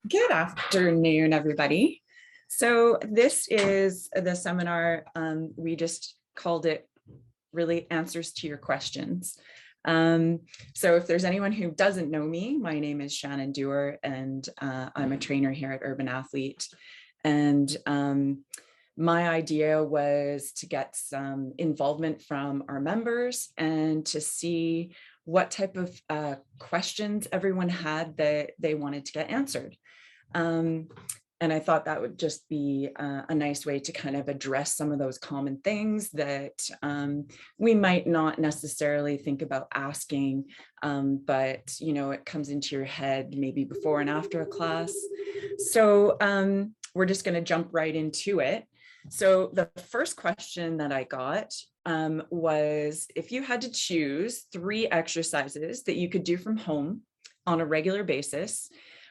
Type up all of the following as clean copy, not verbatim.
Good afternoon, everybody. So this is the seminar. We just called it really answers to your questions. So if there's anyone who doesn't know me, my name is Shannon Duerr, and I'm a trainer here at Urban Athlete. And my idea was to get some involvement from our members and to see what type of questions everyone had that they wanted to get answered. And I thought that would just be a nice way to kind of address some of those common things that we might not necessarily think about asking, but it comes into your head maybe before and after a class. So we're just going to jump right into it. So the first question that I got was, if you had to choose 3 exercises that you could do from home on a regular basis,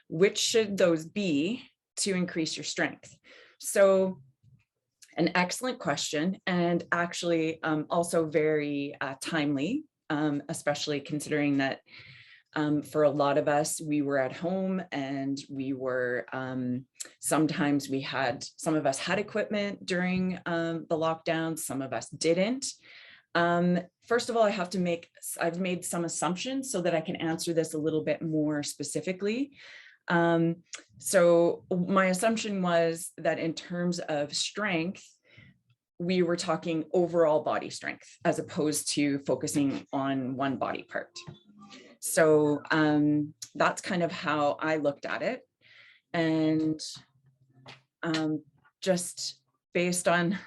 which should those be to increase your strength? So an excellent question, and actually also very timely, especially considering that for a lot of us, we were at home and we were, sometimes some of us had equipment during the lockdown, some of us didn't. First of all, I've made some assumptions so that I can answer this a little bit more specifically. So my assumption was that in terms of strength, we were talking overall body strength as opposed to focusing on one body part. So that's kind of how I looked at it. And just based on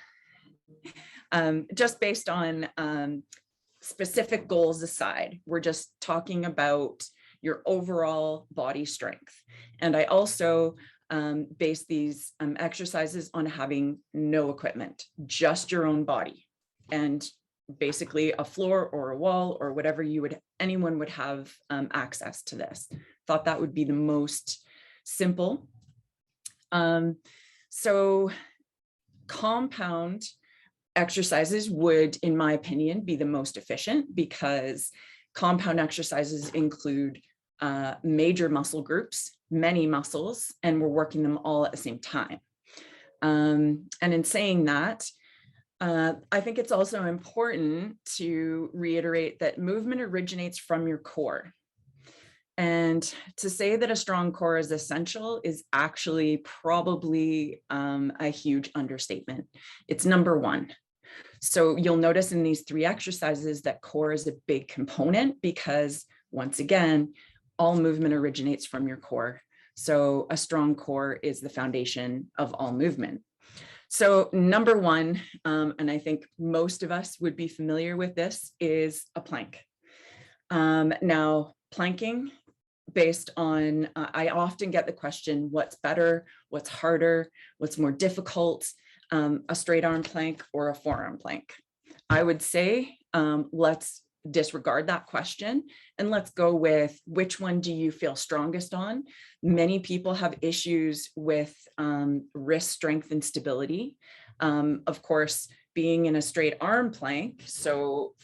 specific goals aside, we're just talking about your overall body strength. And I also base these exercises on having no equipment, just your own body, and basically a floor or a wall or whatever anyone would have access to this. Thought that would be the most simple. So compound exercises would, in my opinion, be the most efficient, because compound exercises include major muscle groups, many muscles, and we're working them all at the same time. And in saying that, I think it's also important to reiterate that movement originates from your core. And to say that a strong core is essential is actually probably a huge understatement. It's number one. So you'll notice in these 3 exercises that core is a big component, because once again, all movement originates from your core. So a strong core is the foundation of all movement. So number one, and I think most of us would be familiar with this, is a plank. Now, planking, based on, I often get the question, what's better, what's harder, what's more difficult, a straight arm plank or a forearm plank? I would say, let's disregard that question and let's go with, which one do you feel strongest on? Many people have issues with wrist strength and stability. Of course, being in a straight arm plank, so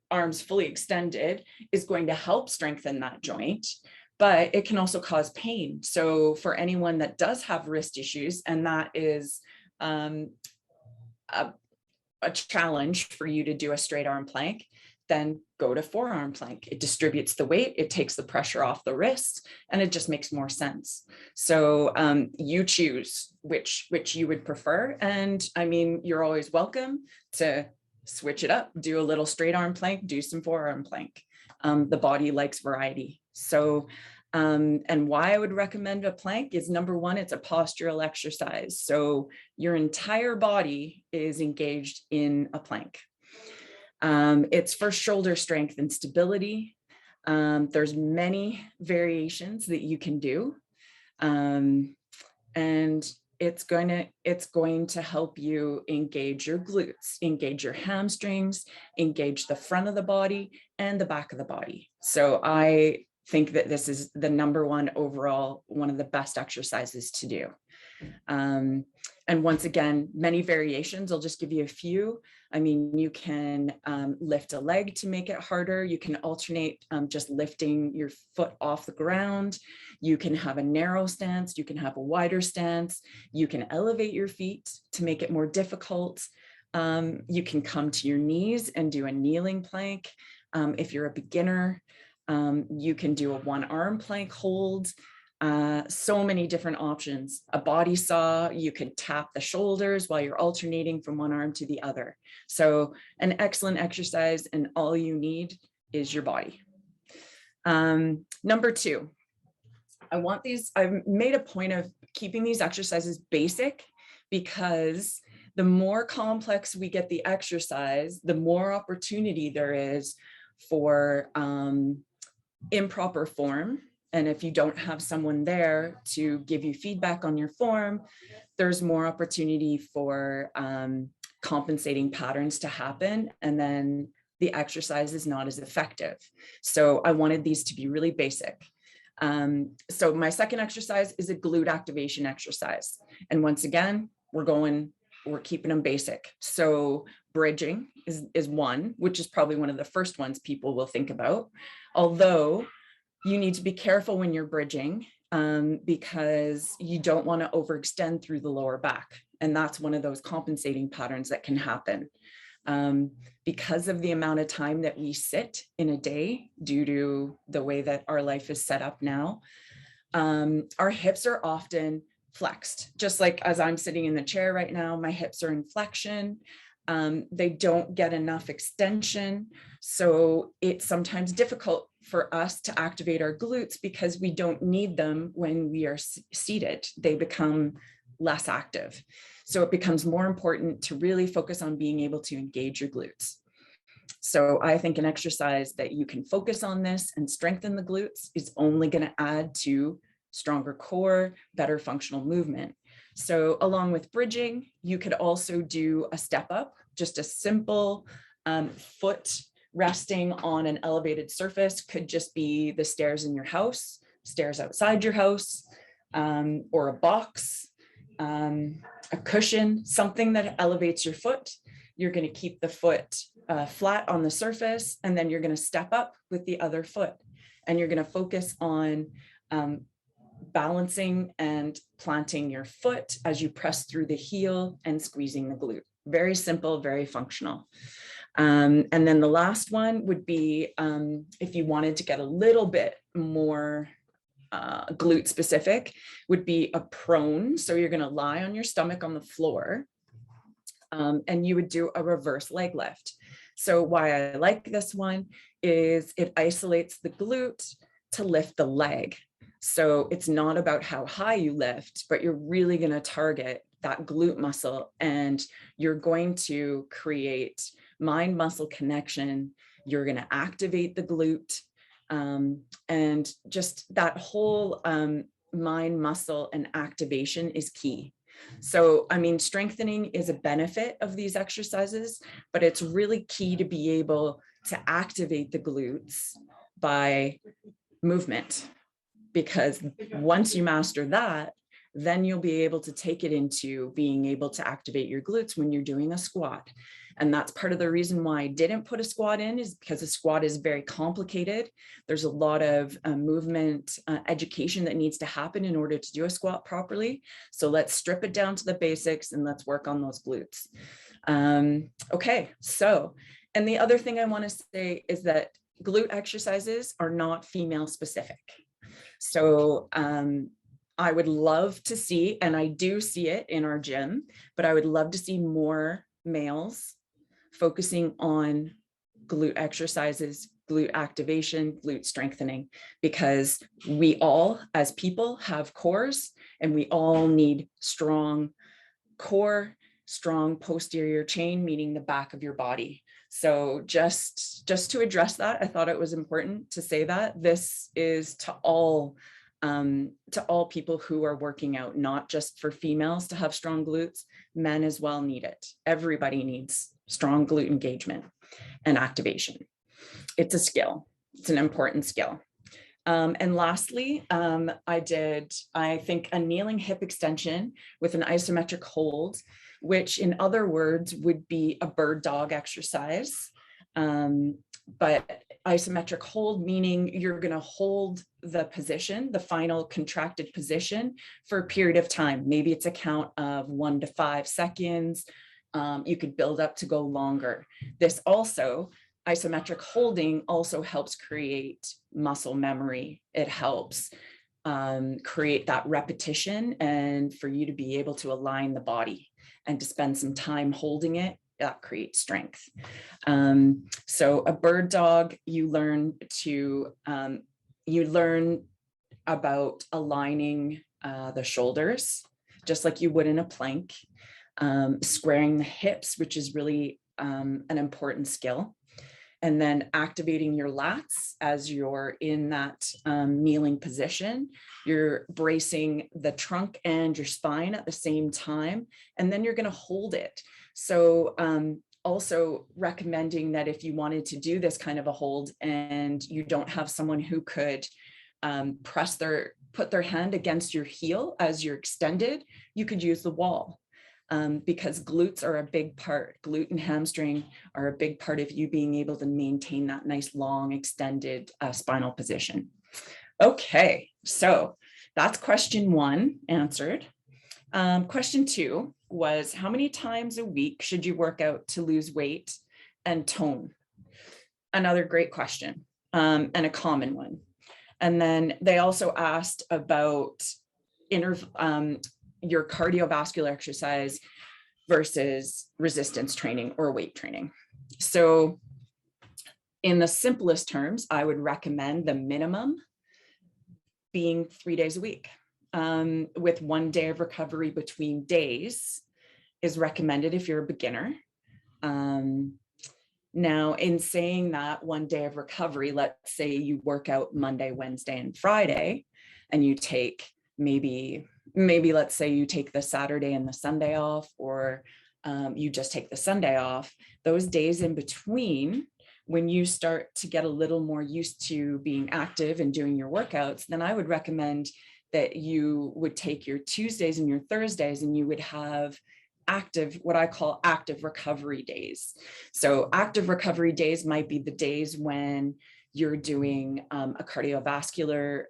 arms fully extended, is going to help strengthen that joint, but it can also cause pain. So for anyone that does have wrist issues, and that is a challenge for you to do a straight arm plank, then go to forearm plank. It distributes the weight, it takes the pressure off the wrist, and it just makes more sense. So you choose which you would prefer. And I mean, you're always welcome to switch it up, do a little straight arm plank, do some forearm plank. The body likes variety. So, and why I would recommend a plank is, number one, it's a postural exercise. So your entire body is engaged in a plank. It's for shoulder strength and stability. There's many variations that you can do. And it's going to help you engage your glutes, engage your hamstrings, engage the front of the body and the back of the body. So I think that this is the number one overall, one of the best exercises to do. And once again, many variations. I'll just give you a few. I mean, you can lift a leg to make it harder. You can alternate just lifting your foot off the ground. You can have a narrow stance. You can have a wider stance. You can elevate your feet to make it more difficult. You can come to your knees and do a kneeling plank. If you're a beginner, you can do a one arm plank hold. So many different options. A body saw, you could tap the shoulders while you're alternating from one arm to the other. So an excellent exercise, and all you need is your body. Number 2, I've made a point of keeping these exercises basic, because the more complex we get the exercise, the more opportunity there is for improper form. And if you don't have someone there to give you feedback on your form, there's more opportunity for compensating patterns to happen. And then the exercise is not as effective. So I wanted these to be really basic. So my second exercise is a glute activation exercise. And once again, we're keeping them basic. So bridging is one, which is probably one of the first ones people will think about. Although you need to be careful when you're bridging, because you don't want to overextend through the lower back. And that's one of those compensating patterns that can happen. Because of the amount of time that we sit in a day due to the way that our life is set up now, our hips are often flexed. Just like as I'm sitting in the chair right now, my hips are in flexion. They don't get enough extension. So it's sometimes difficult for us to activate our glutes because we don't need them when we are seated. They become less active. So it becomes more important to really focus on being able to engage your glutes. So I think an exercise that you can focus on this and strengthen the glutes is only going to add to stronger core, better functional movement. So along with bridging, you could also do a step up, just a simple foot resting on an elevated surface. Could just be the stairs in your house, stairs outside your house, or a box, a cushion, something that elevates your foot. You're going to keep the foot flat on the surface, and then you're going to step up with the other foot. And you're going to focus on balancing and planting your foot as you press through the heel and squeezing the glute. Very simple, very functional. And then the last one would be if you wanted to get a little bit more glute specific, would be a prone. So you're going to lie on your stomach on the floor, and you would do a reverse leg lift. So why I like this one is it isolates the glute to lift the leg. So it's not about how high you lift, but you're really going to target that glute muscle, and you're going to create mind muscle connection. You're going to activate the glute, and just that whole mind muscle and activation is key. So, I mean, strengthening is a benefit of these exercises, but it's really key to be able to activate the glutes by movement, because once you master that, then you'll be able to take it into being able to activate your glutes when you're doing a squat. And that's part of the reason why I didn't put a squat in, is because a squat is very complicated. There's a lot of movement education that needs to happen in order to do a squat properly. So let's strip it down to the basics and let's work on those glutes. Okay, so, and the other thing I want to say is that glute exercises are not female specific. So I would love to see, and I do see it in our gym, but I would love to see more males focusing on glute exercises, glute activation, glute strengthening, because we all as people have cores, and we all need strong core, strong posterior chain, meaning the back of your body. So just to address that, I thought it was important to say that this is to all people who are working out, not just for females to have strong glutes. Men as well need it. Everybody needs strong glute engagement and activation. It's a skill. It's an important skill. And lastly, I think a kneeling hip extension with an isometric hold which in other words would be a bird dog exercise. But isometric hold, meaning you're going to hold the position, the final contracted position, for a period of time. Maybe it's a count of 1 to 5 seconds. You could build up to go longer. This also, isometric holding also helps create muscle memory. It helps create that repetition, and for you to be able to align the body and to spend some time holding it, that creates strength. So a bird dog, you learn about aligning the shoulders, just like you would in a plank, squaring the hips, which is really an important skill, and then activating your lats as you're in that kneeling position. You're bracing the trunk and your spine at the same time, and then you're going to hold it. So also recommending that if you wanted to do this kind of a hold and you don't have someone who could put their hand against your heel as you're extended, you could use the wall. Because glutes are a big part, glute and hamstring are a big part of you being able to maintain that nice long extended spinal position. Okay, so that's question 1 answered. Question 2 was, how many times a week should you work out to lose weight and tone? Another great question, and a common one. And then they also asked about your cardiovascular exercise versus resistance training or weight training. So in the simplest terms, I would recommend the minimum being 3 days a week, with 1 day of recovery between days is recommended if you're a beginner. Now, in saying that 1 day of recovery, let's say you work out Monday, Wednesday, and Friday, and you take maybe let's say you take the Saturday and the Sunday off, or you just take the Sunday off. Those days in between, when you start to get a little more used to being active and doing your workouts, then I would recommend that you would take your Tuesdays and your Thursdays and you would have what I call active recovery days. So active recovery days might be the days when you're doing a cardiovascular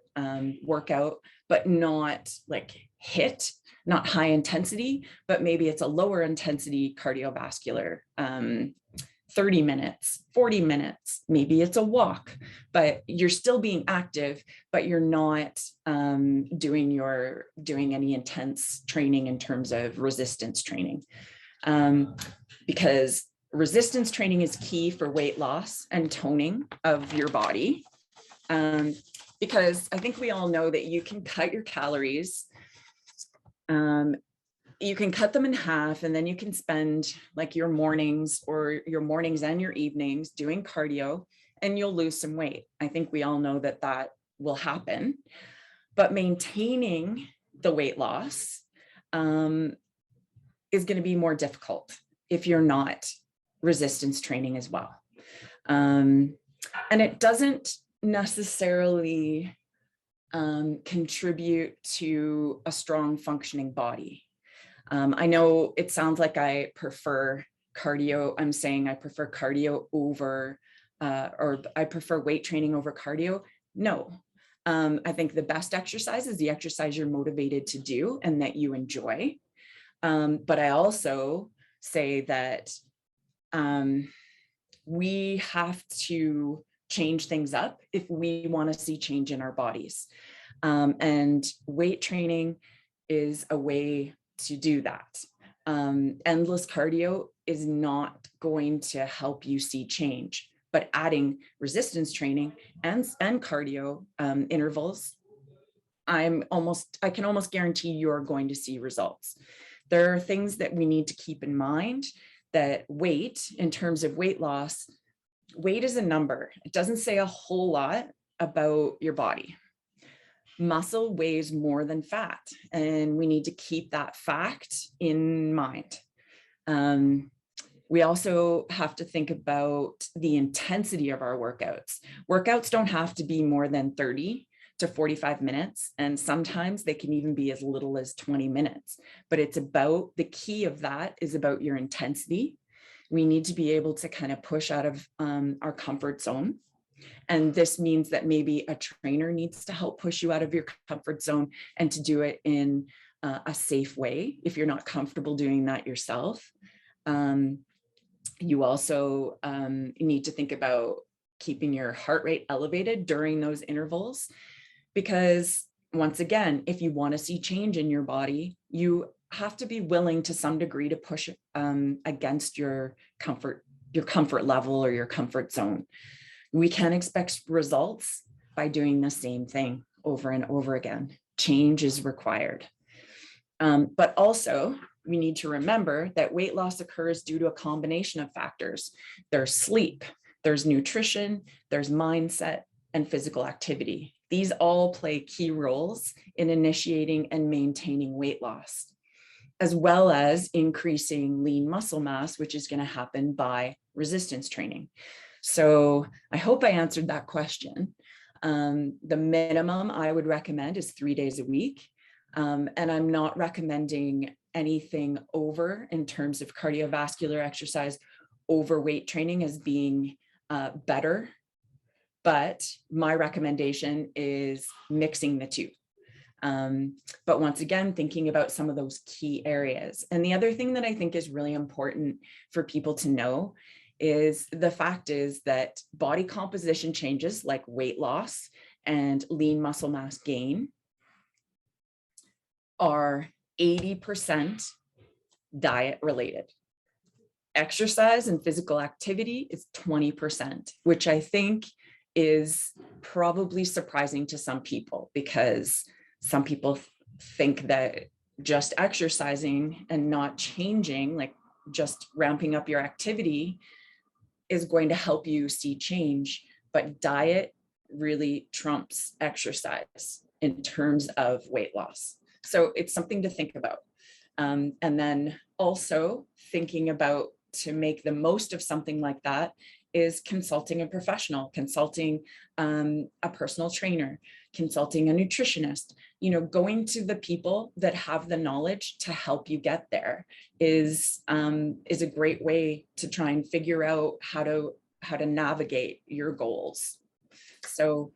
workout, but not like HIIT, not high intensity, but maybe it's a lower intensity cardiovascular, 30 minutes, 40 minutes, maybe it's a walk, but you're still being active, but you're not doing any intense training in terms of resistance training. Because resistance training is key for weight loss and toning of your body. Because I think we all know that you can cut your calories, you can cut them in half, and then you can spend like your mornings and your evenings doing cardio, and you'll lose some weight. I think we all know that that will happen, but maintaining the weight loss is going to be more difficult if you're not resistance training as well. And it doesn't necessarily contribute to a strong functioning body. I know it sounds like I prefer cardio. I'm saying I prefer cardio over, or I prefer weight training over cardio. No, I think the best exercise is the exercise you're motivated to do and that you enjoy. But I also say that we have to change things up if we want to see change in our bodies. And weight training is a way to do that. Endless cardio is not going to help you see change, but adding resistance training and cardio intervals, I can almost guarantee you're going to see results. There are things that we need to keep in mind, that weight, in terms of weight loss, weight is a number. It doesn't say a whole lot about your body. Muscle weighs more than fat, and we need to keep that fact in mind. We also have to think about the intensity of our workouts. Workouts don't have to be more than 30 to 45 minutes. And sometimes they can even be as little as 20 minutes. But it's about, the key of that is about your intensity. We need to be able to kind of push out of our comfort zone. And this means that maybe a trainer needs to help push you out of your comfort zone and to do it in a safe way if you're not comfortable doing that yourself. You also need to think about keeping your heart rate elevated during those intervals, because once again, if you want to see change in your body, you have to be willing to some degree to push against your comfort level or your comfort zone. We can't expect results by doing the same thing over and over again. Change is required. But also, we need to remember that weight loss occurs due to a combination of factors. There's sleep, there's nutrition, there's mindset, and physical activity. These all play key roles in initiating and maintaining weight loss, as well as increasing lean muscle mass, which is going to happen by resistance training. So I hope I answered that question. The minimum I would recommend is 3 days a week. And I'm not recommending anything over in terms of cardiovascular exercise, overweight training as being better. But my recommendation is mixing the two. But once again, thinking about some of those key areas. And the other thing that I think is really important for people to know is the fact is that body composition changes like weight loss and lean muscle mass gain are 80% diet related. Exercise and physical activity is 20%, which I think is probably surprising to some people, because some people think that just exercising and not changing, like just ramping up your activity, is going to help you see change. But diet really trumps exercise in terms of weight loss. So it's something to think about. And then also thinking about, to make the most of something like that, is consulting a professional, consulting a personal trainer, consulting a nutritionist. Going to the people that have the knowledge to help you get there is a great way to try and figure out how to navigate your goals. So,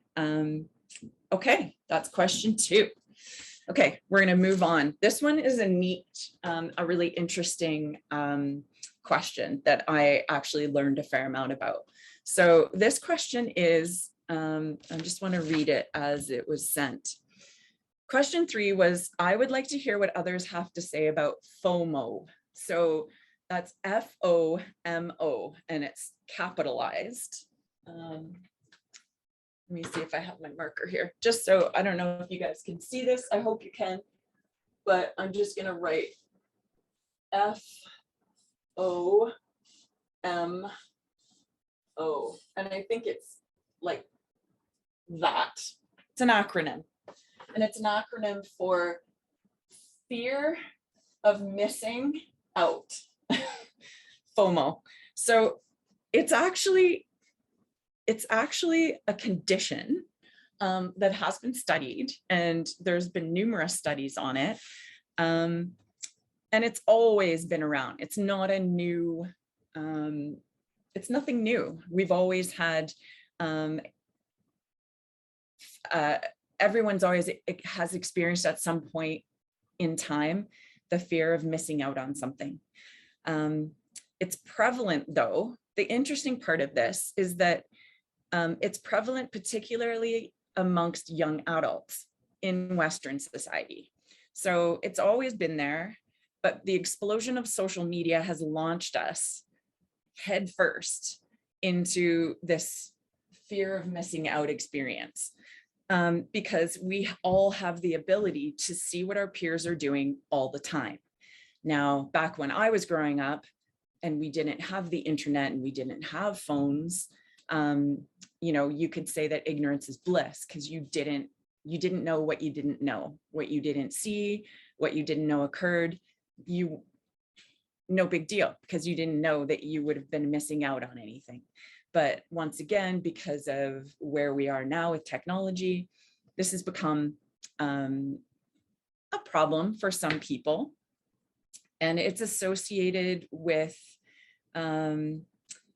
okay, that's question 2. Okay, we're going to move on. This one is a really interesting question that I actually learned a fair amount about. So this question is, I just want to read it as it was sent. Question 3 was, I would like to hear what others have to say about FOMO. So that's FOMO, and it's capitalized. Let me see if I have my marker here, just so, I don't know if you guys can see this. I hope you can, but I'm just going to write FOMO. And I think it's like that. It's an acronym. And it's an acronym for fear of missing out. FOMO. So it's actually a condition that has been studied, and there's been numerous studies on it. And it's always been around. It's not a new, it's nothing new. We've always had, everyone's always has experienced at some point in time the fear of missing out on something. It's prevalent though. The interesting part of this is that it's prevalent particularly amongst young adults in Western society. So it's always been there, but the explosion of social media has launched us headfirst into this fear of missing out experience, because we all have the ability to see what our peers are doing all the time. Now, back when I was growing up and we didn't have the internet and we didn't have phones, you could say that ignorance is bliss, because you didn't know what you didn't know, what you didn't see, what you didn't know occurred. No big deal, because you didn't know that you would have been missing out on anything. But once again, because of where we are now with technology, this has become a problem for some people, and it's associated with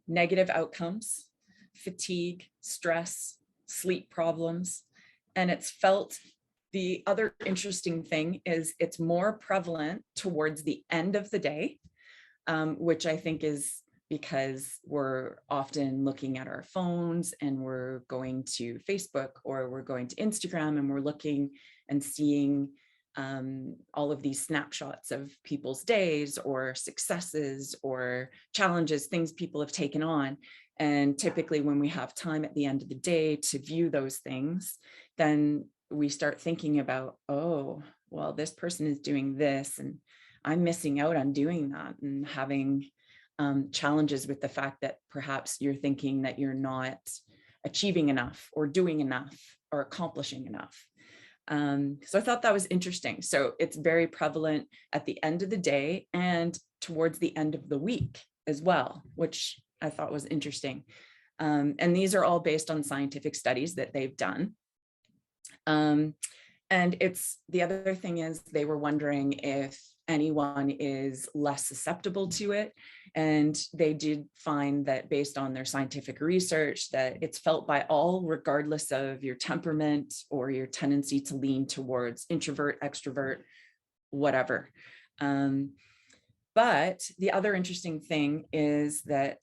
negative outcomes, fatigue, stress, sleep problems. And it's felt, the other interesting thing is it's more prevalent towards the end of the day, which I think is because we're often looking at our phones and we're going to Facebook or we're going to Instagram and we're looking and seeing all of these snapshots of people's days or successes or challenges, things people have taken on. And typically when we have time at the end of the day to view those things, then we start thinking about, oh, well, this person is doing this and I'm missing out on doing that, and having challenges with the fact that perhaps you're thinking that you're not achieving enough or doing enough or accomplishing enough. So I thought that was interesting. So it's very prevalent at the end of the day and towards the end of the week as well, which I thought was interesting. And these are all based on scientific studies that they've done. And it's, the other thing is they were wondering if anyone is less susceptible to it. And they did find that based on their scientific research that it's felt by all, regardless of your temperament or your tendency to lean towards introvert, extrovert, whatever. But the other interesting thing is that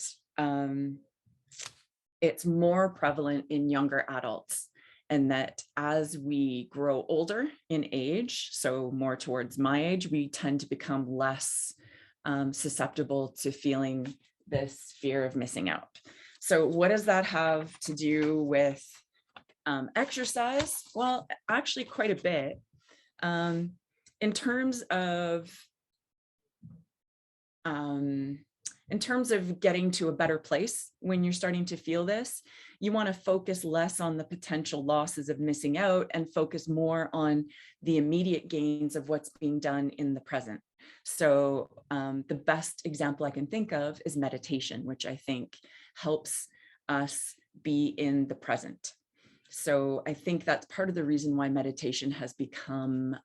it's more prevalent in younger adults. And that as we grow older in age, so more towards my age, we tend to become less susceptible to feeling this fear of missing out. So what does that have to do with exercise? Well, actually quite a bit. In terms of getting to a better place when you're starting to feel this, you want to focus less on the potential losses of missing out and focus more on the immediate gains of what's being done in the present. So the best example I can think of is meditation, which I think helps us be in the present. So I think that's part of the reason why meditation has become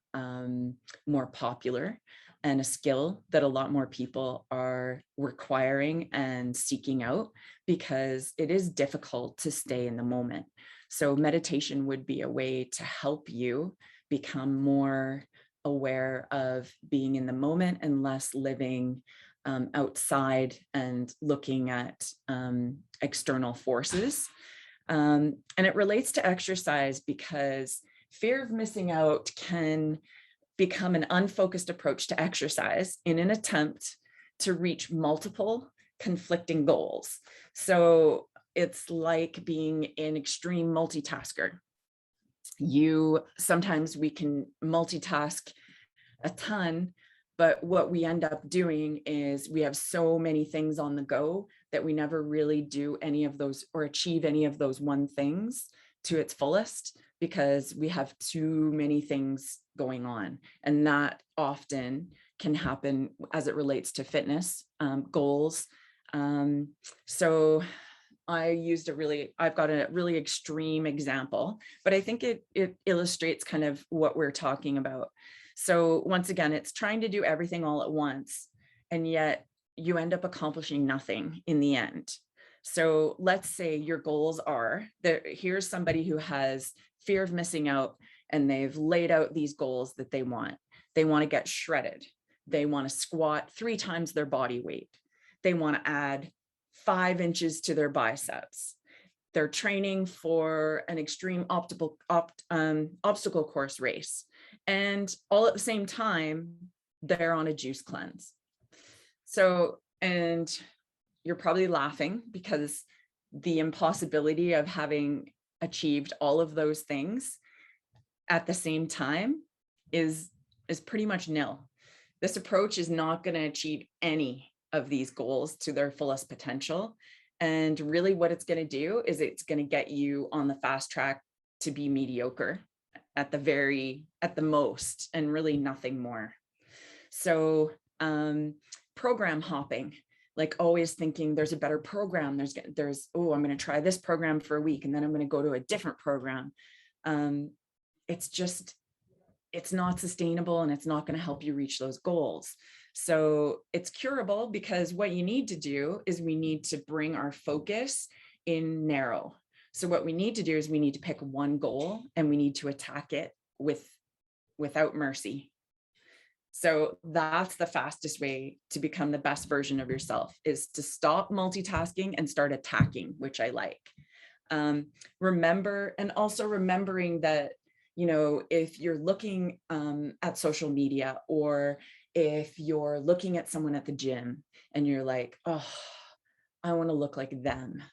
more popular and a skill that a lot more people are requiring and seeking out, because it is difficult to stay in the moment. So meditation would be a way to help you become more aware of being in the moment and less living outside and looking at external forces. And it relates to exercise because fear of missing out can become an unfocused approach to exercise in an attempt to reach multiple conflicting goals. So it's like being an extreme multitasker. Sometimes we can multitask a ton, but what we end up doing is we have so many things on the go that we never really do any of those or achieve any of those one things to its fullest, because we have too many things going on. And that often can happen as it relates to fitness goals. So I've got a really extreme example, but I think it illustrates kind of what we're talking about. So once again, it's trying to do everything all at once, and yet you end up accomplishing nothing in the end. So let's say your goals are that here's somebody who has fear of missing out, and they've laid out these goals that they want. They want to get shredded. They want to squat 3 times their body weight. They want to add 5 inches to their biceps. They're training for an extreme obstacle course race. And all at the same time, they're on a juice cleanse. So, and you're probably laughing because the impossibility of having achieved all of those things at the same time is pretty much nil. This approach is not going to achieve any of these goals to their fullest potential. And really what it's going to do is it's going to get you on the fast track to be mediocre at the most, and really nothing more. So program hopping, like always thinking there's a better program. I'm going to try this program for a week and then I'm going to go to a different program. it's not sustainable, and it's not going to help you reach those goals. So it's curable, because what you need to do is we need to bring our focus in narrow. So what we need to do is we need to pick one goal, and we need to attack it without mercy. So that's the fastest way to become the best version of yourself, is to stop multitasking and start attacking, which I like. Remembering that, if you're looking at social media, or if you're looking at someone at the gym and you're like, oh, I want to look like them.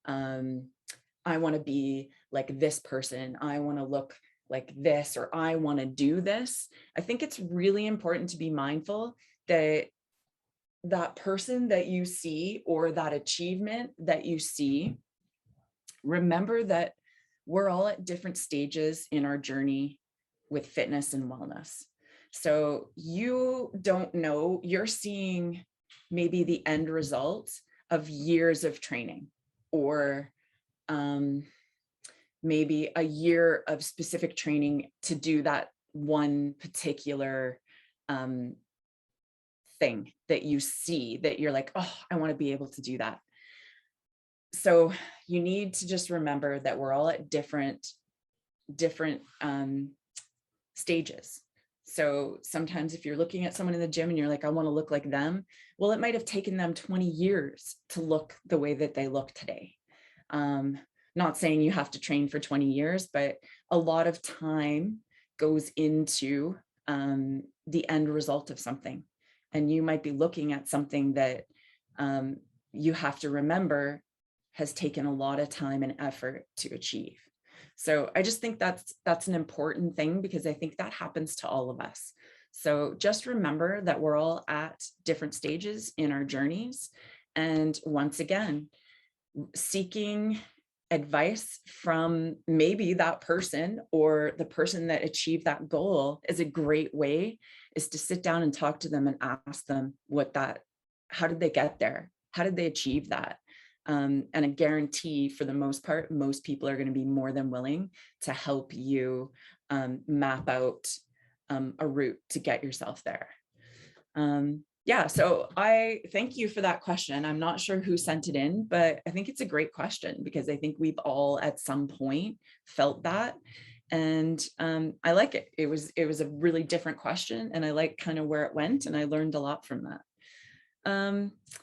I want to be like this person. I want to look like this, or I want to do this. I think it's really important to be mindful that that person that you see, or that achievement that you see, remember that we're all at different stages in our journey with fitness and wellness. So you don't know, you're seeing maybe the end result of years of training, or maybe a year of specific training to do that one particular thing that you see, that you're like, oh, I want to be able to do that. So you need to just remember that we're all at different stages. So sometimes if you're looking at someone in the gym and you're like, I want to look like them, well, it might have taken them 20 years to look the way that they look today. Not saying you have to train for 20 years, but a lot of time goes into the end result of something. And you might be looking at something that you have to remember has taken a lot of time and effort to achieve. So I just think that's an important thing, because I think that happens to all of us. So just remember that we're all at different stages in our journeys. And once again, seeking advice from maybe that person, or the person that achieved that goal, is a great way, is to sit down and talk to them and ask them how did they get there? How did they achieve that? And I guarantee, for the most part, most people are going to be more than willing to help you map out a route to get yourself there. Yeah, so I thank you for that question. I'm not sure who sent it in, but I think it's a great question, because I think we've all at some point felt that. And I like it. It was a really different question, and I like kind of where it went, and I learned a lot from that.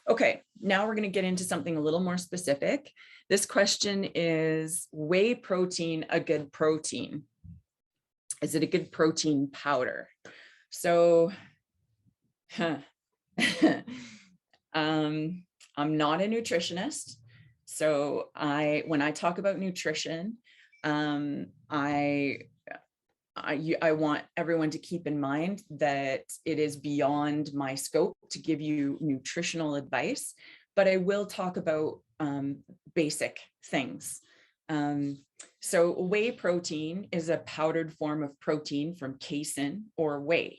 Okay, now we're going to get into something a little more specific. This question is, whey protein a good protein? Is it a good protein powder? So, I'm not a nutritionist. So when I talk about nutrition, I want everyone to keep in mind that it is beyond my scope to give you nutritional advice, but I will talk about basic things. So whey protein is a powdered form of protein from casein or whey.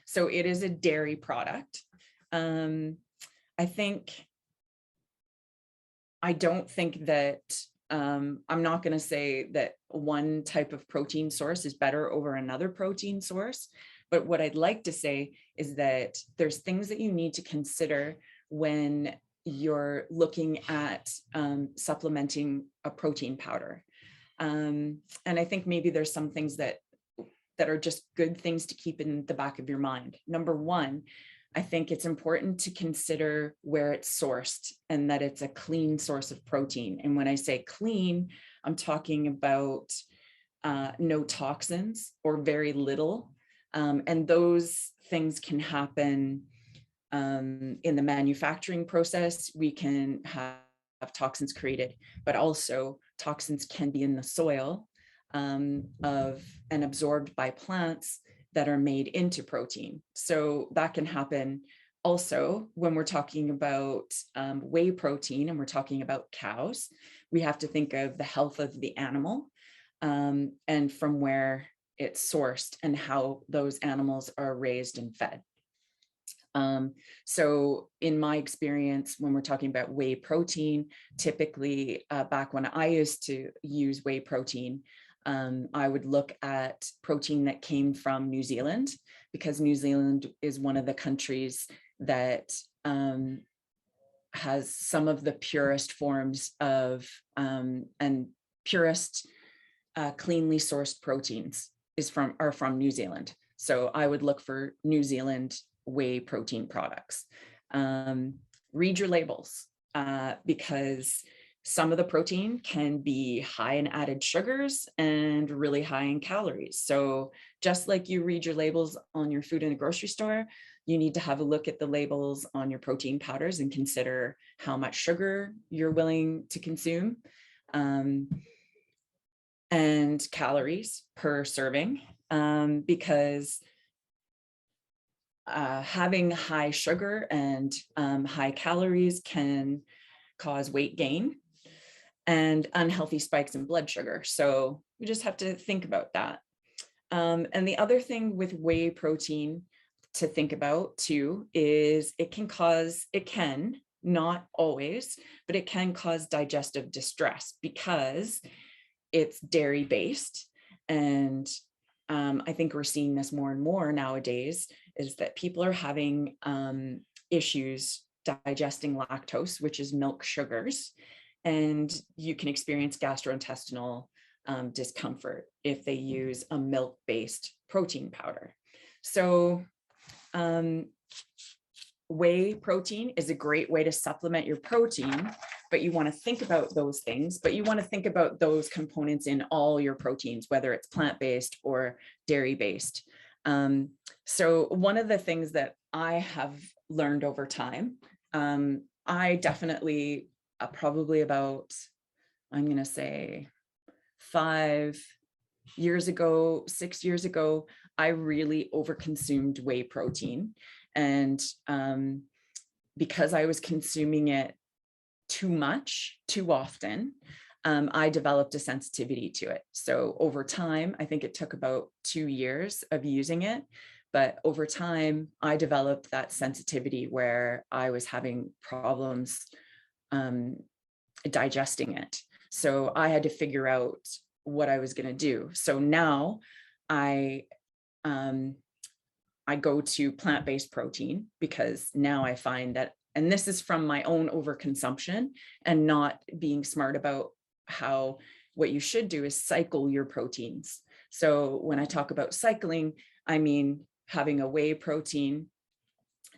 So it is a dairy product. I don't think that I'm not going to say that one type of protein source is better over another protein source, but what I'd like to say is that there's things that you need to consider when you're looking at supplementing a protein powder. And I think maybe there's some things that are just good things to keep in the back of your mind. Number one, I think it's important to consider where it's sourced, and that it's a clean source of protein. And when I say clean, I'm talking about no toxins, or very little. And those things can happen in the manufacturing process. We can have toxins created, but also toxins can be in the soil and absorbed by plants that are made into protein. So that can happen also when we're talking about whey protein, and we're talking about cows. We have to think of the health of the animal and from where it's sourced, and how those animals are raised and fed. So in my experience, when we're talking about whey protein, typically back when I used to use whey protein, I would look at protein that came from New Zealand, because New Zealand is one of the countries that has some of the purest forms of and purest cleanly sourced proteins are from New Zealand. So I would look for New Zealand whey protein products. Read your labels, because some of the protein can be high in added sugars and really high in calories. So just like you read your labels on your food in the grocery store, you need to have a look at the labels on your protein powders and consider how much sugar you're willing to consume, and calories per serving, because having high sugar and high calories can cause weight gain and unhealthy spikes in blood sugar. So we just have to think about that. And the other thing with whey protein to think about too is it can, not always, but it can cause digestive distress because it's dairy based. And I think we're seeing this more and more nowadays, is that people are having issues digesting lactose, which is milk sugars. And you can experience gastrointestinal discomfort if they use a milk-based protein powder. So whey protein is a great way to supplement your protein, but you want to think about those things, but you want to think about those components in all your proteins, whether it's plant-based or dairy-based. So one of the things that I have learned over time, I definitely probably about, I'm going to say 5 years ago, 6 years ago, I really overconsumed whey protein. And because I was consuming it too much, too often, I developed a sensitivity to it. So over time, I think it took about 2 years of using it, but over time, I developed that sensitivity where I was having problems digesting it. So I had to figure out what I was going to do. So now I go to plant-based protein, because now I find that, and this is from my own overconsumption and not being smart about how, what you should do is cycle your proteins. So when I talk about cycling, I mean having a whey protein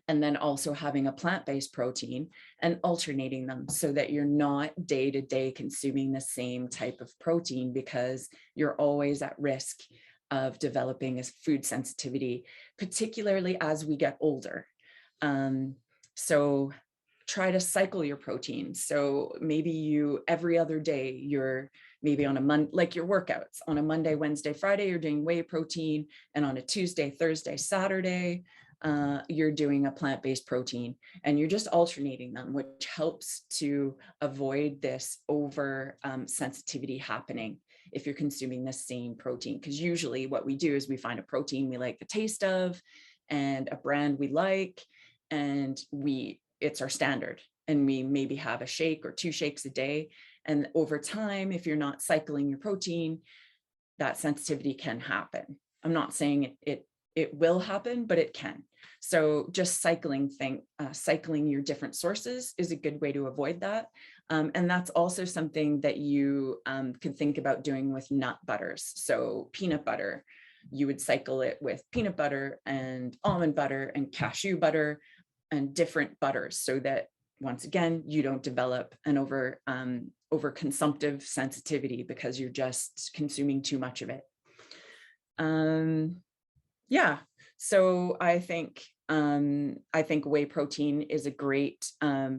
and then also having a plant-based protein and alternating them so that you're not day to day consuming the same type of protein, because you're always at risk of developing a food sensitivity, particularly as we get older. So try to cycle your proteins. So maybe you, every other day, you're maybe on a Monday, like your workouts, on a Monday, Wednesday, Friday, you're doing whey protein, and on a Tuesday, Thursday, Saturday, you're doing a plant-based protein, and you're just alternating them, which helps to avoid this over sensitivity happening if you're consuming the same protein. Because usually what we do is we find a protein we like the taste of and a brand we like, and it's our standard, and we maybe have a shake or 2 shakes a day. And over time, if you're not cycling your protein, that sensitivity can happen. I'm not saying it will happen, but it can. So just cycling your different sources is a good way to avoid that. And that's also something that you can think about doing with nut butters. So peanut butter, you would cycle it with peanut butter and almond butter and cashew butter and different butters, so that once again, you don't develop an overconsumptive sensitivity because you're just consuming too much of it. Yeah, so I think whey protein is a great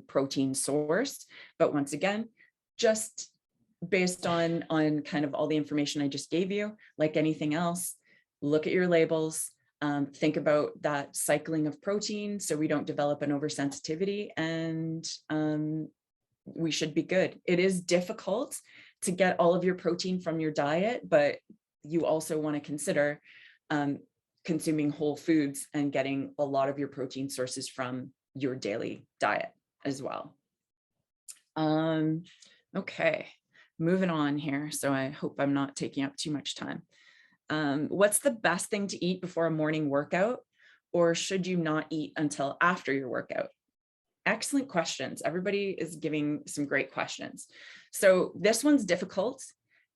protein source, but once again, just based on kind of all the information I just gave you, like anything else, look at your labels, think about that cycling of protein so we don't develop an oversensitivity, and we should be good. It is difficult to get all of your protein from your diet, but you also want to consider consuming whole foods and getting a lot of your protein sources from your daily diet as well. Okay, moving on here. So I hope I'm not taking up too much time. What's the best thing to eat before a morning workout, or should you not eat until after your workout? Excellent questions. Everybody is giving some great questions. So this one's difficult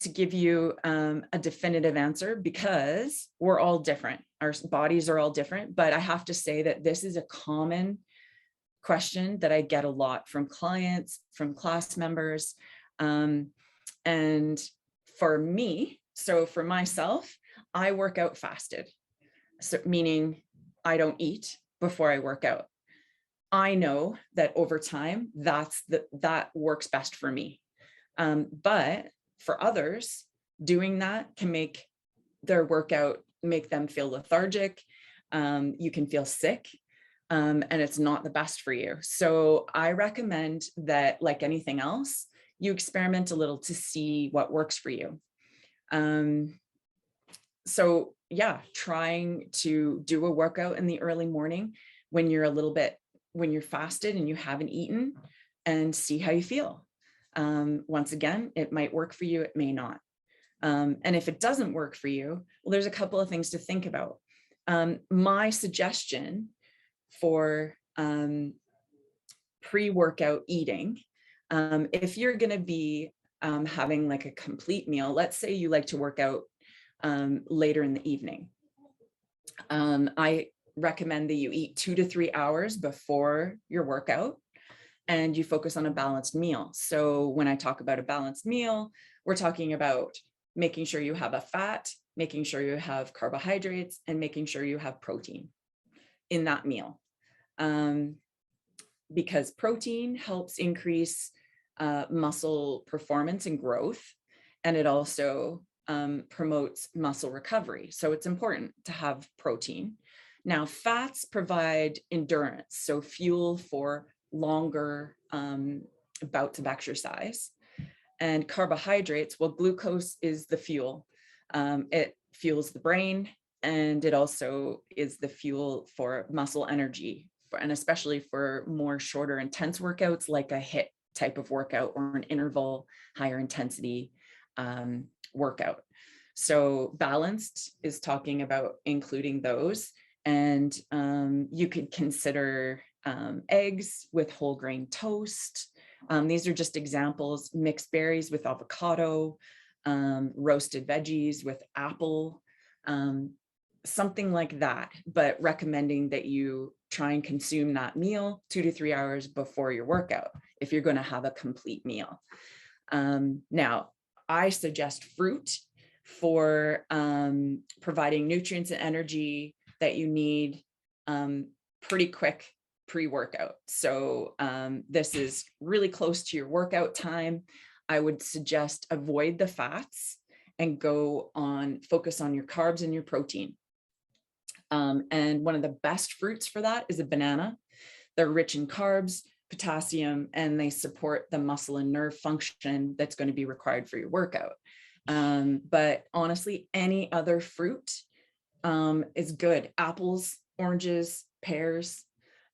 to give you a definitive answer because we're all different. Our bodies are all different, but I have to say that this is a common question that I get a lot from clients, from class members. And for me, so for myself, I work out fasted. So meaning I don't eat before I work out. I know that over time, that works best for me. But for others, doing that can make their workout, make them feel lethargic. You can feel sick, and it's not the best for you. So I recommend that, like anything else, you experiment a little to see what works for you. So yeah, trying to do a workout in the early morning when you're fasted and you haven't eaten, and see how you feel. Once again, it might work for you, it may not. And if it doesn't work for you, well, there's a couple of things to think about. My suggestion for pre-workout eating, if you're going to be having like a complete meal, let's say you like to work out later in the evening, I recommend that you eat 2 to 3 hours before your workout and you focus on a balanced meal. So when I talk about a balanced meal, we're talking about making sure you have a fat, making sure you have carbohydrates, and making sure you have protein in that meal. Because protein helps increase muscle performance and growth, and it also promotes muscle recovery. So it's important to have protein. Now, fats provide endurance, so fuel for longer bouts of exercise. And carbohydrates, well, glucose is the fuel. It fuels the brain, and it also is the fuel for muscle energy, and especially for more shorter, intense workouts like a HIIT type of workout or an interval, higher intensity workout. So balanced is talking about including those. And you could consider eggs with whole grain toast. These are just examples. Mixed berries with avocado, roasted veggies with apple, something like that, but recommending that you try and consume that meal 2 to 3 hours before your workout if you're going to have a complete meal. Now, I suggest fruit for providing nutrients and energy that you need pretty quick pre-workout. So this is really close to your workout time. I would suggest avoid the fats and focus on your carbs and your protein. And one of the best fruits for that is a banana. They're rich in carbs, potassium, and they support the muscle and nerve function that's going to be required for your workout. But honestly, any other fruit is good. Apples, oranges, pears,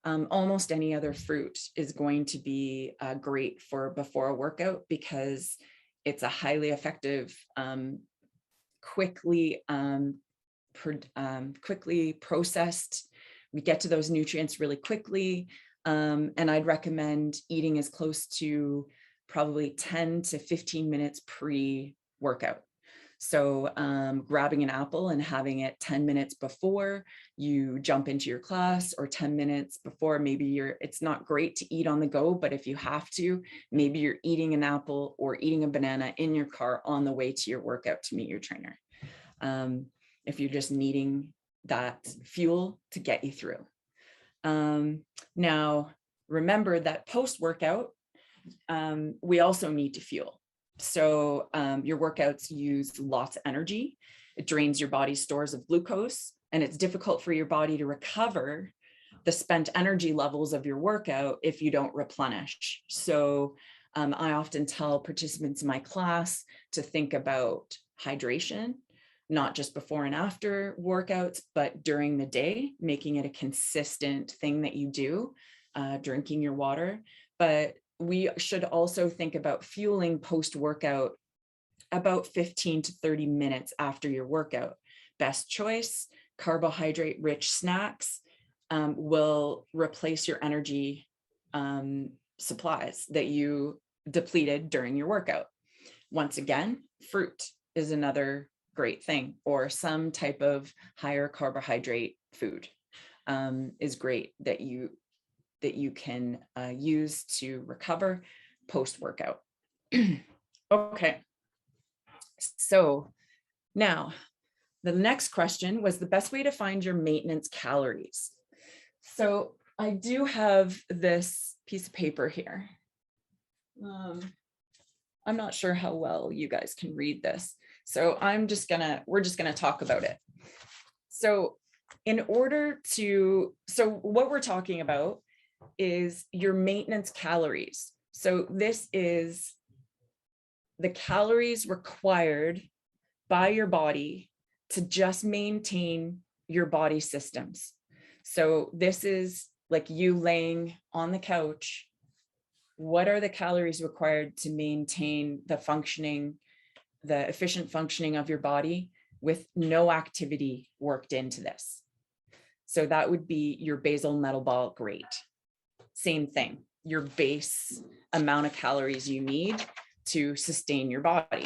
almost any other fruit is going to be great for before a workout because it's a highly effective, quickly processed. We get to those nutrients really quickly. And I'd recommend eating as close to probably 10 to 15 minutes pre-workout. So grabbing an apple and having it 10 minutes before you jump into your class, or 10 minutes before, maybe it's not great to eat on the go, but if you have to, maybe you're eating an apple or eating a banana in your car on the way to your workout to meet your trainer. If you're just needing that fuel to get you through. Now, remember that post-workout, we also need to fuel. So your workouts use lots of energy. It drains your body's stores of glucose, and it's difficult for your body to recover the spent energy levels of your workout if you don't replenish. So I often tell participants in my class to think about hydration, not just before and after workouts, but during the day, making it a consistent thing that you do, drinking your water. But we should also think about fueling post-workout about 15 to 30 minutes after your workout. Best choice, carbohydrate-rich snacks will replace your energy supplies that you depleted during your workout. Once again, fruit is another great thing, or some type of higher carbohydrate food is great that you can use to recover post-workout. Okay, so now the next question was the best way to find your maintenance calories. So I do have this piece of paper here. I'm not sure how well you guys can read this, so we're just gonna talk about it. So what we're talking about is your maintenance calories. So this is the calories required by your body to just maintain your body systems. So this is like you laying on the couch. What are the calories required to maintain the efficient functioning of your body with no activity worked into this? So that would be your basal metabolic rate. Same thing, your base amount of calories you need to sustain your body.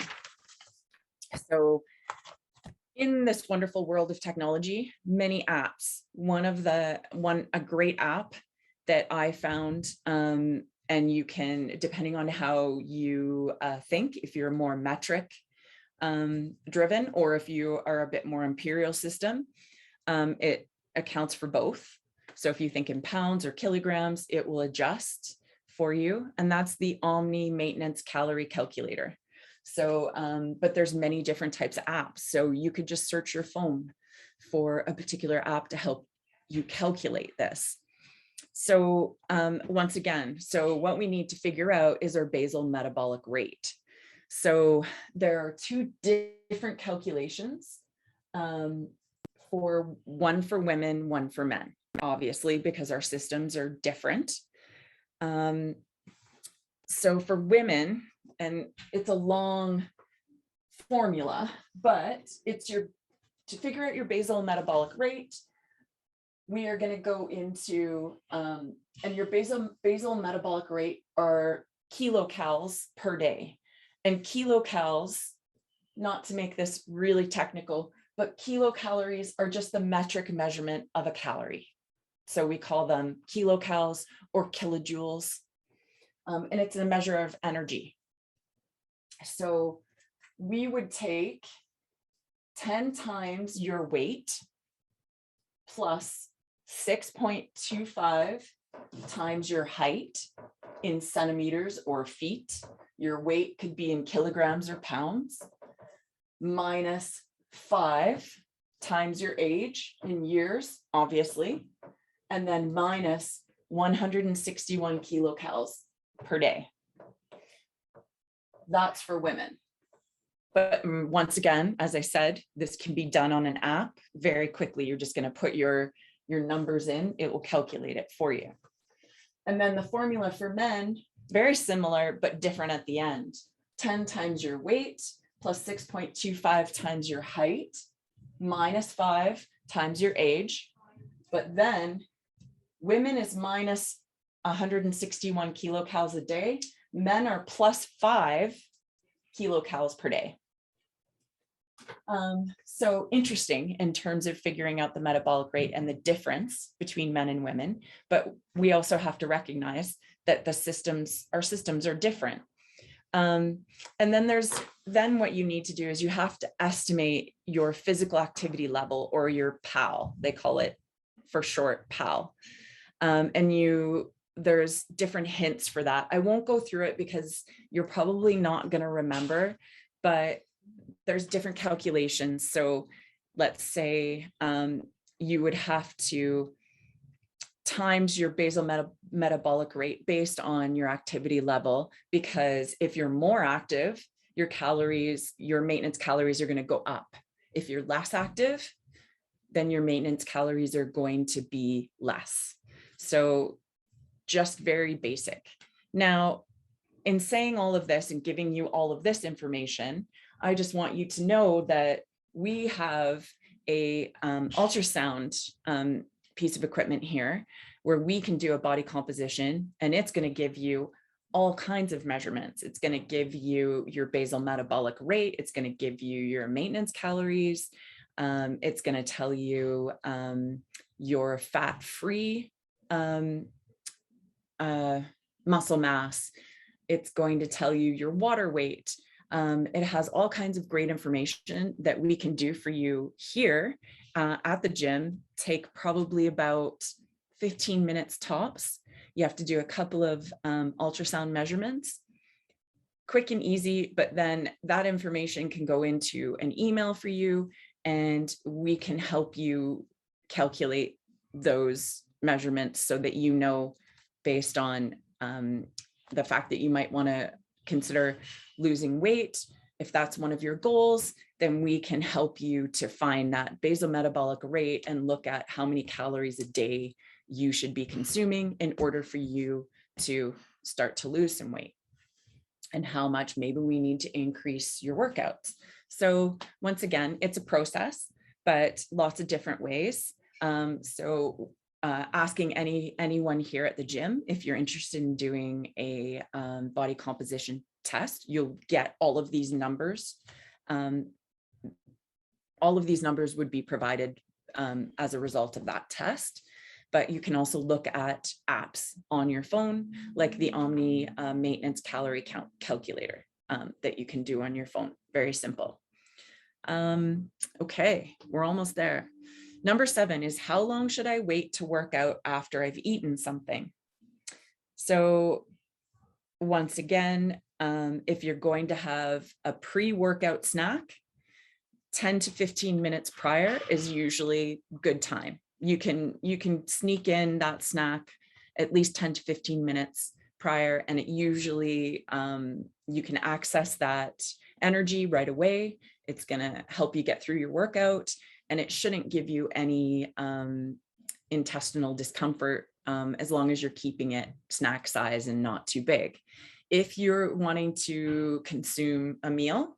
So in this wonderful world of technology, many apps, a great app that I found, and you can, depending on how you think, if you're more metric driven, or if you are a bit more imperial system, it accounts for both. So if you think in pounds or kilograms, it will adjust for you. And that's the Omni Maintenance Calorie Calculator. So, but there's many different types of apps. So you could just search your phone for a particular app to help you calculate this. So once again, so what we need to figure out is our basal metabolic rate. So there are two different calculations, one for women, one for men, obviously, because our systems are different. So for women, and it's a long formula, but it's to figure out your basal metabolic rate, we are going to go into, and your basal metabolic rate are kilocals per day. And kilocals, not to make this really technical, but kilocalories are just the metric measurement of a calorie. So we call them kilocals or kilojoules, and it's a measure of energy. So we would take 10 times your weight plus 6.25 times your height in centimeters or feet. Your weight could be in kilograms or pounds, minus 5 times your age in years, obviously, and then minus 161 kilocals per day. That's for women. But once again, as I said, this can be done on an app very quickly. You're just going to put your numbers in, it will calculate it for you. And then the formula for men, very similar, but different at the end. 10 times your weight plus 6.25 times your height minus 5 times your age. But then women is minus 161 kilocals a day. Men are plus 5 kilocals per day. So interesting in terms of figuring out the metabolic rate and the difference between men and women, but we also have to recognize that our systems are different. And then what you need to do is you have to estimate your physical activity level, or your PAL, they call it for short, PAL. And there's different hints for that. I won't go through it because you're probably not going to remember, but there's different calculations. So let's say you would have to times your basal metabolic rate based on your activity level, because if you're more active, your maintenance calories are going to go up. If you're less active, then your maintenance calories are going to be less. So just very basic. Now, in saying all of this and giving you all of this information, I just want you to know that we have a ultrasound piece of equipment here where we can do a body composition, and it's going to give you all kinds of measurements. It's going to give you your basal metabolic rate. It's going to give you your maintenance calories. It's going to tell you your fat-free muscle mass. It's going to tell you your water weight. It has all kinds of great information that we can do for you here at the gym. Take probably about 15 minutes tops. You have to do a couple of ultrasound measurements, quick and easy, but then that information can go into an email for you, and we can help you calculate those measurements so that you know, based on the fact that you might want to consider losing weight. If that's one of your goals, then we can help you to find that basal metabolic rate and look at how many calories a day you should be consuming in order for you to start to lose some weight, and how much maybe we need to increase your workouts. So once again, it's a process, but lots of different ways. Asking anyone here at the gym, if you're interested in doing a body composition test, you'll get all of these numbers. All of these numbers would be provided as a result of that test. But you can also look at apps on your phone, like the Omni maintenance calorie count calculator that you can do on your phone. Very simple. Okay, we're almost there. Number 7 is, how long should I wait to work out after I've eaten something? So once again, if you're going to have a pre-workout snack, 10 to 15 minutes prior is usually good time. You can sneak in that snack at least 10 to 15 minutes prior, and it usually you can access that energy right away. It's going to help you get through your workout, and it shouldn't give you any intestinal discomfort as long as you're keeping it snack size and not too big. If you're wanting to consume a meal,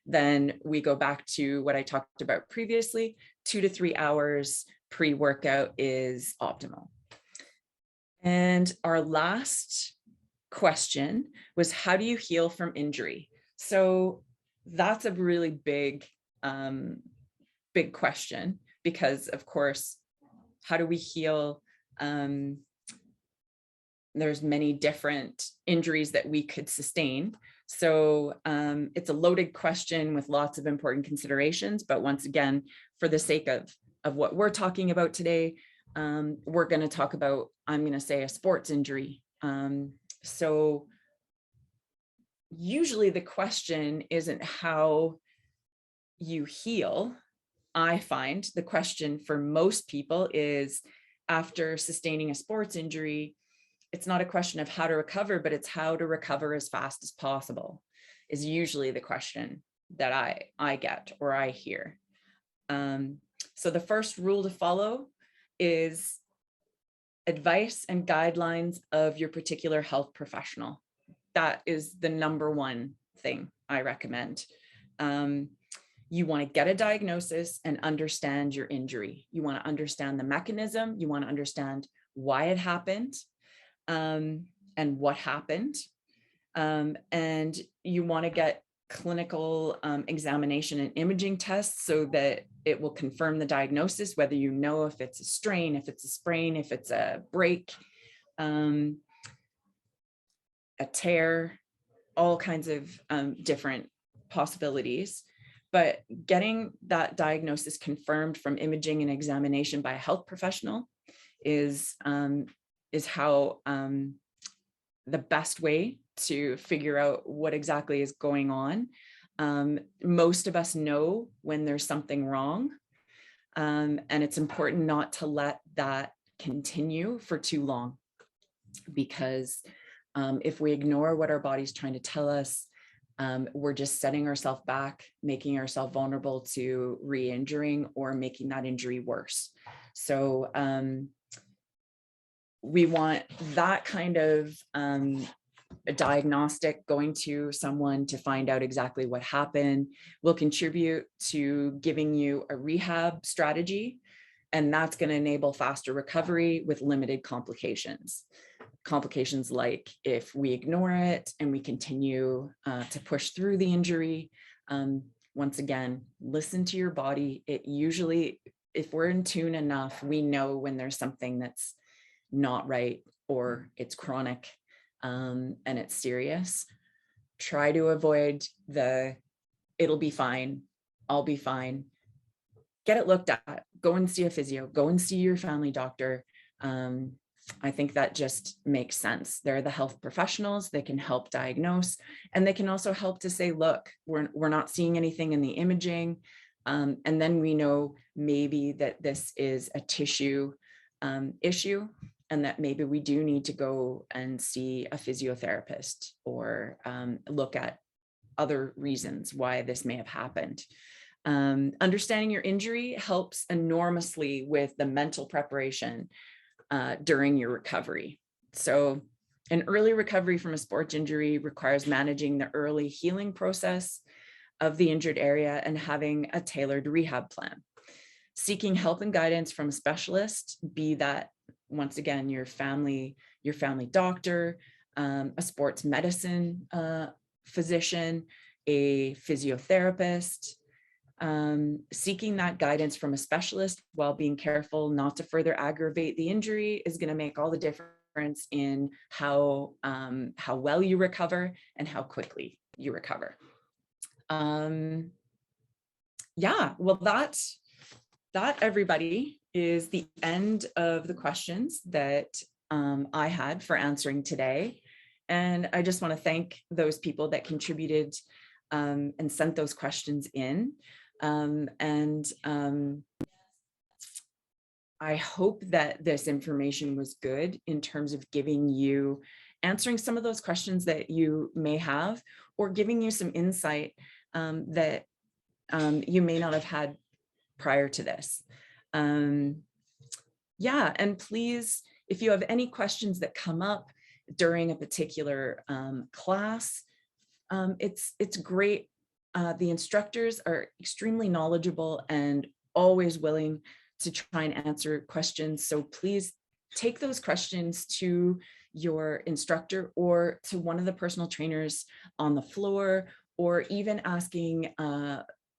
then we go back to what I talked about previously. 2 to 3 hours pre-workout is optimal. And our last question was, how do you heal from injury? So that's a really big question, because of course, how do we heal? There's many different injuries that we could sustain. So it's a loaded question with lots of important considerations, but once again, for the sake of what we're talking about today, we're going to talk about, I'm going to say, a sports injury. So usually the question isn't how you heal. I find the question for most people is, after sustaining a sports injury, it's not a question of how to recover, but it's how to recover as fast as possible, is usually the question that I get or I hear. So the first rule to follow is advice and guidelines of your particular health professional. That is the number one thing I recommend. You want to get a diagnosis and understand your injury. You want to understand the mechanism. You want to understand why it happened and what happened. And you want to get clinical examination and imaging tests so that it will confirm the diagnosis, whether you know if it's a strain, if it's a sprain, if it's a break, a tear, all kinds of different possibilities. But getting that diagnosis confirmed from imaging and examination by a health professional is how the best way to figure out what exactly is going on. Most of us know when there's something wrong, and it's important not to let that continue for too long, because if we ignore what our body's trying to tell us, we're just setting ourselves back, making ourselves vulnerable to re-injuring or making that injury worse. So we want that kind of a diagnostic, going to someone to find out exactly what happened, will contribute to giving you a rehab strategy. And that's going to enable faster recovery with limited complications. Complications like if we ignore it and we continue to push through the injury. Once again, listen to your body. It usually, if we're in tune enough, we know when there's something that's not right or it's chronic and it's serious. Try to avoid the, it'll be fine, I'll be fine. Get it looked at, go and see a physio, go and see your family doctor. I think that just makes sense. They're the health professionals, they can help diagnose, and they can also help to say, look, we're not seeing anything in the imaging. And then we know maybe that this is a tissue issue, and that maybe we do need to go and see a physiotherapist or look at other reasons why this may have happened. Understanding your injury helps enormously with the mental preparation during your recovery. So an early recovery from a sports injury requires managing the early healing process of the injured area and having a tailored rehab plan. Seeking help and guidance from a specialist, be that once again, your family doctor, a sports medicine physician, a physiotherapist, seeking that guidance from a specialist while being careful not to further aggravate the injury is going to make all the difference in how well you recover and how quickly you recover. Yeah, well, that everybody is the end of the questions that I had for answering today. And I just want to thank those people that contributed and sent those questions in. I hope that this information was good in terms of answering some of those questions that you may have, or giving you some insight that you may not have had prior to this. Yeah, and please, if you have any questions that come up during a particular class, it's great. The instructors are extremely knowledgeable and always willing to try and answer questions. So please take those questions to your instructor or to one of the personal trainers on the floor, or even asking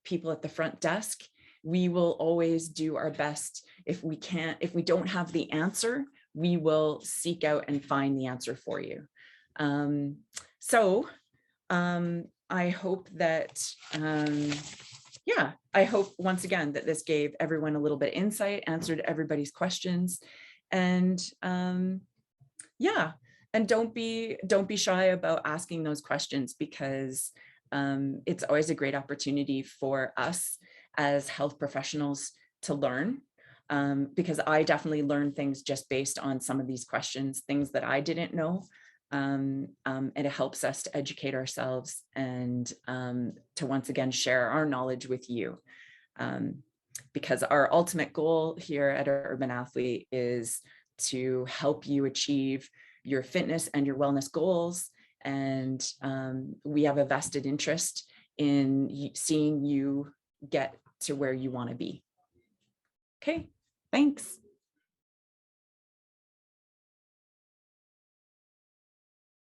people at the front desk. We will always do our best. If we don't have the answer, we will seek out and find the answer for you. I hope that, I hope once again that this gave everyone a little bit of insight, answered everybody's questions, and and don't be shy about asking those questions, because it's always a great opportunity for us as health professionals to learn, because I definitely learned things just based on some of these questions, things that I didn't know. And it helps us to educate ourselves and to once again share our knowledge with you, because our ultimate goal here at Urban Athlete is to help you achieve your fitness and your wellness goals, and we have a vested interest in seeing you get to where you want to be. Okay, thanks.